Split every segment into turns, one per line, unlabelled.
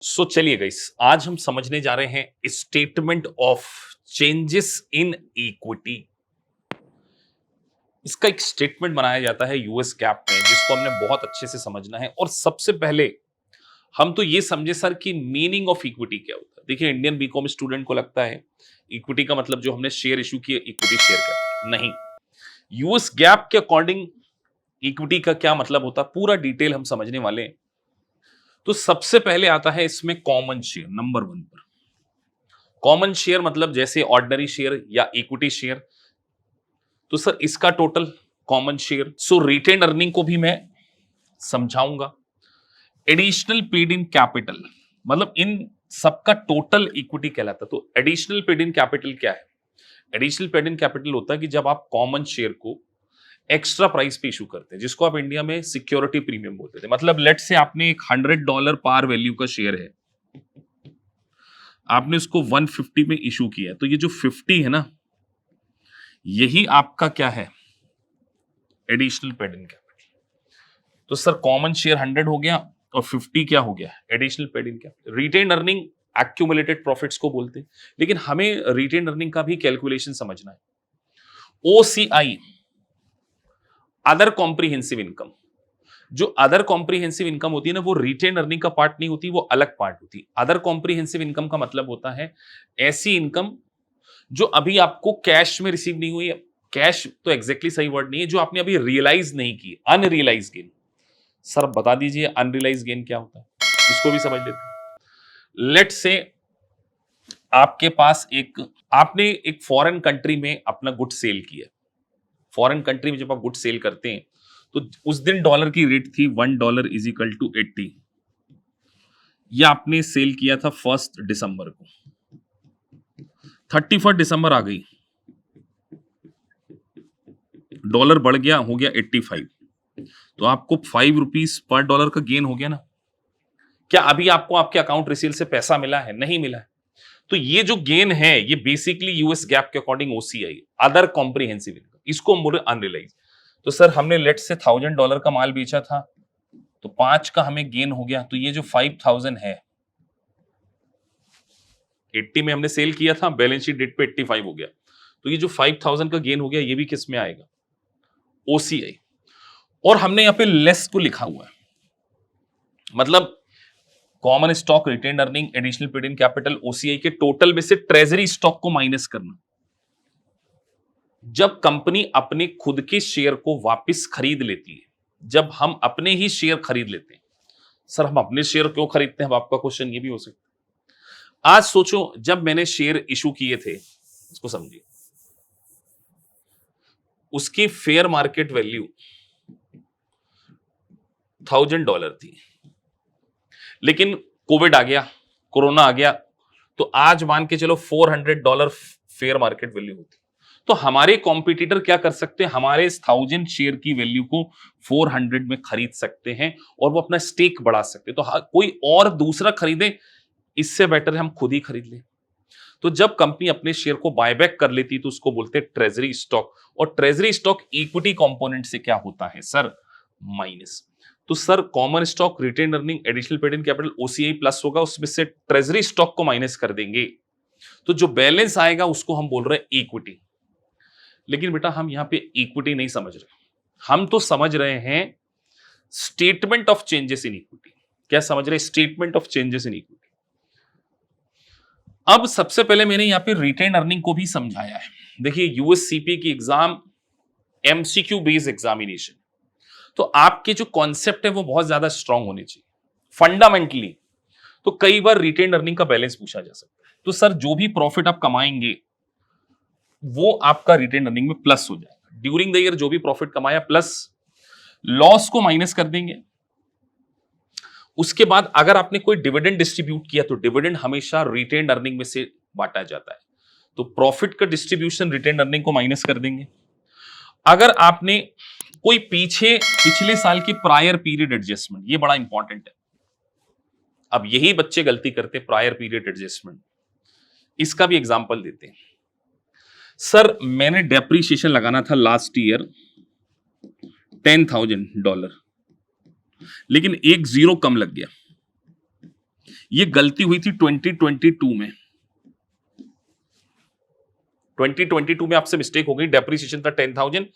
चलिए गाइस, आज हम समझने जा रहे हैं statement of changes in equity. इसका एक स्टेटमेंट बनाया जाता है यूएस गैप में, जिसको हमने बहुत अच्छे से समझना है। और सबसे पहले हम तो ये समझे सर कि मीनिंग ऑफ इक्विटी क्या होता है। देखिए, इंडियन बीकॉम स्टूडेंट को लगता है इक्विटी का मतलब जो हमने शेयर इशू किए, इक्विटी शेयर कैपिटल नहीं। यूएस गैप के अकॉर्डिंग इक्विटी का क्या मतलब होता है, पूरा डिटेल हम समझने वाले हैं। तो सबसे पहले आता है इसमें कॉमन शेयर। नंबर 1 पर कॉमन शेयर मतलब जैसे ऑर्डिनरी शेयर या इक्विटी शेयर। तो सर इसका total common share. Retain earning को भी मैं समझाऊंगा। एडिशनल पेड इन कैपिटल मतलब इन सबका टोटल इक्विटी कहलाता है। तो एडिशनल पेड इन कैपिटल क्या है? एडिशनल पेड इन कैपिटल होता है कि जब आप कॉमन शेयर को एक्स्ट्रा प्राइस पे इशू करते हैं, जिसको आप इंडिया में सिक्योरिटी प्रीमियम बोलते थे। मतलब लेट से आपने एक $100 पार वैल्यू का शेयर है, आपने उसको 150 में इशू किया, तो ये जो 50 है ना, यही आपका क्या है? Additional paid in capital. तो सर कॉमन शेयर 100 हो गया और 50 क्या हो गया? Additional paid in capital. Retain earning accumulated profits को बोलते हैं, लेकिन हमें रिटेन अर्निंग का भी कैलकुलेशन समझना है। OCI, other comprehensive income. जो अदर कॉम्प्रिहेंसिव इनकम होती है ना, वो रिटेन अर्निंग का पार्ट नहीं होती, वो अलग पार्ट होती है। अदर कॉम्प्रिहेंसिव इनकम का मतलब होता है ऐसी इनकम जो अभी आपको कैश में रिसीव नहीं हुई है। कैश तो एग्जैक्टली सही वर्ड नहीं है, जो आपने अभी रियलाइज नहीं की, अनरियलाइज गेन। सर बता दीजिए अनरियलाइज गेन क्या होता है, इसको भी समझ लेते हैं। लेट से आपके पास आपने एक फॉरेन कंट्री में अपना गुड सेल किया। फॉरेन कंट्री में जब आप गुड सेल करते हैं तो उस दिन डॉलर की रेट थी $1 इज इक्वल टू 80। यह आपने सेल किया था 1 दिसंबर को। 31 दिसंबर आ गई, डॉलर बढ़ गया, हो गया 85। तो आपको ₹5 पर डॉलर का गेन हो गया ना। क्या अभी आपको आपके अकाउंट रिसील से पैसा मिला है? नहीं मिला है। तो ये जो गेन है, ये बेसिकली यूएस गैप के according OCI, other comprehensive income, इसको हम बोल रहे अनरियलाइज। तो सर हमने लेट से $1000 का माल बेचा था, तो 5 का हमें गेन हो गया। तो ये जो 5000 है, 80 में हमने सेल किया था, बैलेंस शीट डेट पे 85 हो गया। तो ये जो 5000 का गेन हो गया, ये भी किस में आएगा? ओसीआई। और हमने यहां पे लेस को लिखा हुआ है, मतलब common stock, retain earning, additional paid in capital, OCI के टोटल में से ट्रेजरी स्टॉक को माइनस करना। जब कंपनी अपने खुद के शेयर को वापस खरीद लेती है, जब हम अपने ही शेयर खरीद लेते हैं। सर हम अपने शेयर क्यों खरीदते हैं? आपका क्वेश्चन ये भी हो सकता है। आज सोचो, जब मैंने शेयर इशू किए थे, इसको समझिए, उसकी फेयर मार्केट वैल्यू $1000 थी, लेकिन कोविड आ गया, कोरोना आ गया, तो आज मान के चलो $400 फेयर मार्केट वैल्यू होती। तो हमारे कॉम्पिटिटर क्या कर सकते हैं? हमारे 1000 शेयर की वैल्यू को 400 में खरीद सकते हैं और वो अपना स्टेक बढ़ा सकते हैं। तो कोई और दूसरा खरीदे, इससे बेटर है हम खुद ही खरीद लें। तो जब कंपनी अपने शेयर को बायबैक कर लेती है, तो उसको बोलते हैं ट्रेजरी स्टॉक। और ट्रेजरी स्टॉक इक्विटी कंपोनेंट से क्या होता है सर? माइनस। तो sir common stock, retain earning, additional paid in capital, OCI plus होगा, उसमें से ट्रेजरी स्टॉक को माइनस कर देंगे, तो जो बैलेंस आएगा उसको हम बोल रहे हैं इक्विटी। लेकिन बेटा हम यहां पे इक्विटी नहीं समझ रहे, हम तो समझ रहे हैं statement of changes in equity. क्या समझ रहे? Statement of changes in equity. अब सबसे पहले मैंने यहां पे रिटेन अर्निंग को भी समझाया है। देखिए, यूएससीपी की एग्जाम एमसीक्यू बेस्ड एग्जामिनेशन, तो आपके जो कॉन्सेप्ट है वो बहुत ज्यादा स्ट्रांग होने चाहिए फंडामेंटली। तो कई बार रिटेन अर्निंग का बैलेंस पूछा जा सकता है। तो सर जो भी प्रॉफिट आप कमाएंगे वो आपका रिटेन अर्निंग में प्लस हो जाएगा। ड्यूरिंग द ईयर जो भी प्रॉफिट कमाया प्लस, लॉस को माइनस कर देंगे। उसके बाद अगर आपने कोई डिविडेंड डिस्ट्रीब्यूट किया, तो डिविडेंड हमेशा रिटेन अर्निंग में से बांटा जाता है, तो प्रॉफिट का डिस्ट्रीब्यूशन रिटेन अर्निंग को माइनस कर देंगे। अगर आपने कोई पिछले साल की प्रायर पीरियड एडजस्टमेंट, ये बड़ा इंपॉर्टेंट है। अब यही बच्चे गलती करते, प्रायर पीरियड एडजस्टमेंट। इसका भी एग्जांपल देते हैं। सर मैंने डेप्रीशिएशन लगाना था लास्ट ईयर $10,000, लेकिन एक जीरो कम लग गया। ये गलती हुई थी 2022 में। 2022 में आपसे मिस्टेक हो गई, डेप्रिसिएशन था 10,000,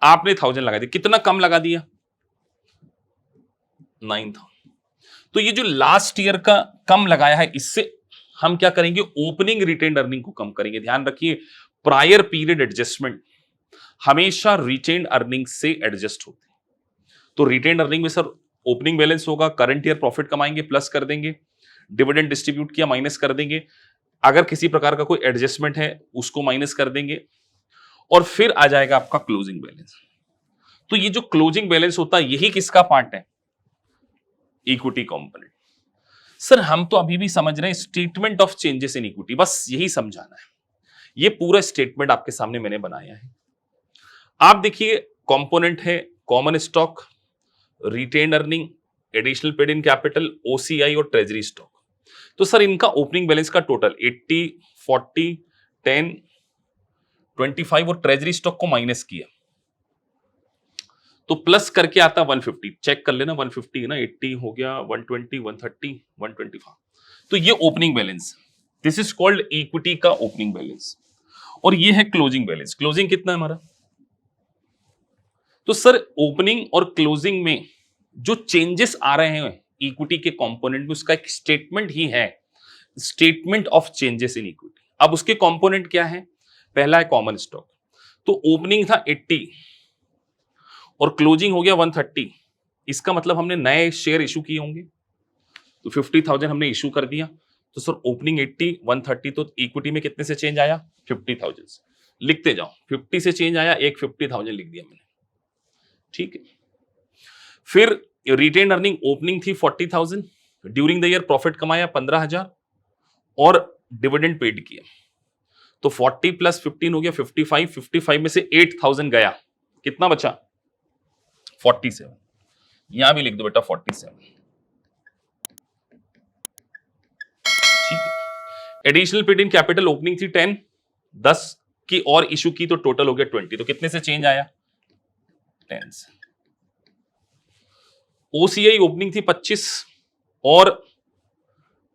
आपने 1000 लगा दिया। कितना कम लगा दिया? 9,000। तो ये जो लास्ट ईयर का कम लगाया है, इससे हम क्या करेंगे? ओपनिंग रिटेन्ड अर्निंग को कम करेंगे। ध्यान रखिए, प्रायर पीरियड एडजस्टमेंट हमेशा रिटेन्ड अर्निंग से एडजस्ट होती है। तो रिटेन्ड अर्निंग में सर ओपनिंग बैलेंस होगा, करंट ईयर प्रॉफिट कमाएंगे प्लस कर देंगे, डिविडेंड डिस्ट्रीब्यूट किया माइनस कर देंगे, अगर किसी प्रकार का कोई एडजस्टमेंट है उसको माइनस कर देंगे, और फिर आ जाएगा आपका क्लोजिंग बैलेंस। तो ये जो क्लोजिंग बैलेंस होता है, यही किसका पार्ट है? Equity component. सर हम तो अभी भी समझ रहे हैं statement of changes in equity, बस यही समझाना है। ये पूरा स्टेटमेंट आपके सामने मैंने बनाया है। आप देखिए, कंपोनेंट है common stock, retained earning, additional paid in capital, OCI और ट्रेजरी स्टॉक। तो सर इनका ओपनिंग बैलेंस का टोटल 80, 40, 10, 25 और ट्रेजरी स्टॉक को माइनस किया तो प्लस करके आता 150। चेक कर लेना, 150 है ना, 80 हो गया, 120, 130, 125। तो ये opening balance, this is called equity का ओपनिंग बैलेंस। और ये है क्लोजिंग बैलेंस। क्लोजिंग कितना है हमारा? तो सर ओपनिंग और क्लोजिंग में जो चेंजेस आ रहे हैं इक्विटी के कंपोनेंट में, उसका एक स्टेटमेंट ही है, statement of changes in equity. अब उसके कंपोनेंट क्या है? पहला है कॉमन स्टॉक। तो ओपनिंग था 80 और क्लोजिंग हो गया 130। इसका मतलब हमने नए शेयर इशू किए होंगे, तो 50,000 हमने इशू कर दिया। तो सर ओपनिंग 80, 130, तो इक्विटी में कितने से चेंज आया? 50,000 से। लिखते जाओ, 50 से चेंज आया, एक 50,000 लिख दिया मैंने, ठीक है। फिर रिटेन अर्निंग ओपनिंग थी 40,000, ड्यूरिंग द ईयर प्रॉफिट कमाया 15,000 और डिविडेंड पेड किया। तो 40 प्लस 15 हो गया 55। 55 में से 8,000 गया, कितना बचा? 47। यहां भी लिख दो बेटा 47, ठीक है। Additional paid in capital opening थी 10, 10 की और इशू की तो टोटल हो गया 20। तो कितने से चेंज आया? 10 से। ओसीआई ओपनिंग थी 25 और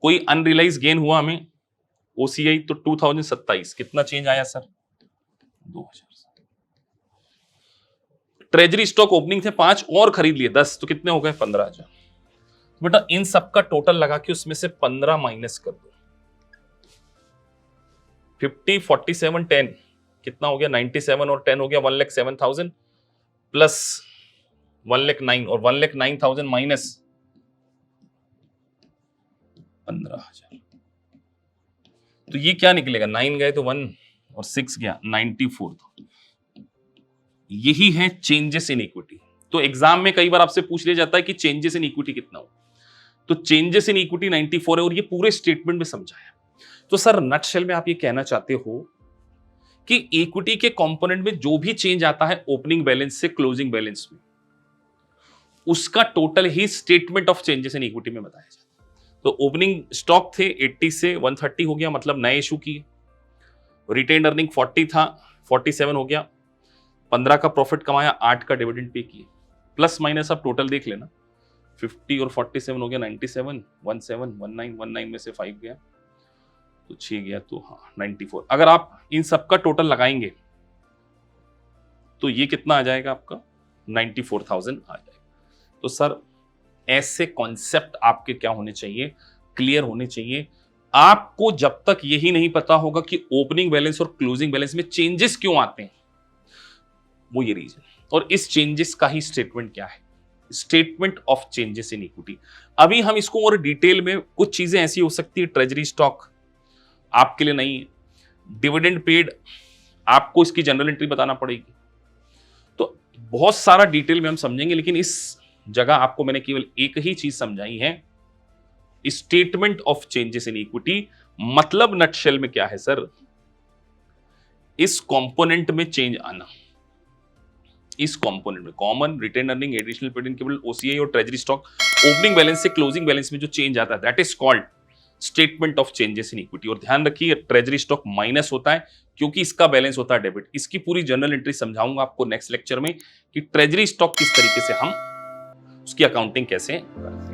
कोई अनरियलाइज गेन हुआ हमें ओसीआई, तो 2027। कितना चेंज आया सर? 2000। ट्रेजरी स्टॉक ओपनिंग थे 5 और खरीद लिए 10, तो कितने हो गए? 15,000। बेटा इन सबका टोटल लगा के उसमें से 15 माइनस कर दो। 50, 47, 10 कितना हो गया? 97 और 10 हो गया 1,07,000 प्लस 1,09 और 1,09,000 माइनस 15,000। तो ये क्या निकलेगा? 9 गए तो 1 और 6 गया 94। यही है चेंजेस इन इक्विटी। तो एग्जाम में कई बार आपसे पूछ लिया जाता है कि चेंजेस इन इक्विटी कितना हो, तो चेंजेस इन इक्विटी 94 है और ये पूरे स्टेटमेंट में समझाया। तो सर नटशेल में आप ये कहना चाहते हो कि इक्विटी के कंपोनेंट में जो भी चेंज आता है ओपनिंग बैलेंस से क्लोजिंग बैलेंस में, उसका total he statement of changes in equity में बताया जाता है। तो ओपनिंग स्टॉक थे 80 से 130 हो गया, मतलब नए इशू किए। रिटेन्ड अर्निंग 40 था, 47 हो गया। 15 का प्रॉफिट कमाया, 8 का डिविडेंड पे किए, प्लस माइनस आप टोटल देख लेना। 50 और 47 हो गया 97, 17, 19 में से 5 गया तो 6 गया, तो हाँ 94। अगर आप इन सब का टोटल लगाएंगे तो ये कितना आ जाएगा आपका? 94,000 आ जाएगा। तो सर ऐसे कॉन्सेप्ट आपके क्या होने चाहिए? क्लियर होने चाहिए। आपको जब तक यही नहीं पता होगा कि ओपनिंग बैलेंस और क्लोजिंग बैलेंस में चेंजेस क्यों आते हैं, वो ये रीजन, और इस चेंजेस का ही स्टेटमेंट क्या है? Statement of changes in equity. अभी हम इसको और डिटेल में, कुछ चीजें ऐसी हो सकती है, ट्रेजरी स्टॉक आपके लिए नहीं है, डिविडेंड पेड आपको इसकी जनरल एंट्री बताना पड़ेगी, तो बहुत सारा डिटेल में हम समझेंगे। लेकिन इस जगह आपको मैंने केवल एक ही चीज समझाई है, statement of changes in equity. मतलब नटशेल में क्या है सर? इस कंपोनेंट में चेंज आना, इस कंपोनेंट में common, retain earning, additional paid in capital, OCI और ट्रेजरी स्टॉक, ओपनिंग बैलेंस से क्लोजिंग बैलेंस में जो चेंज आता है, that is called statement of changes in equity. और ध्यान रखिए ट्रेजरी स्टॉक माइनस होता है क्योंकि इसका बैलेंस होता है डेबिट। इसकी पूरी जर्नल एंट्री समझाऊंगा आपको नेक्स्ट लेक्चर में कि ट्रेजरी स्टॉक किस तरीके से हम उसकी अकाउंटिंग कैसे करें।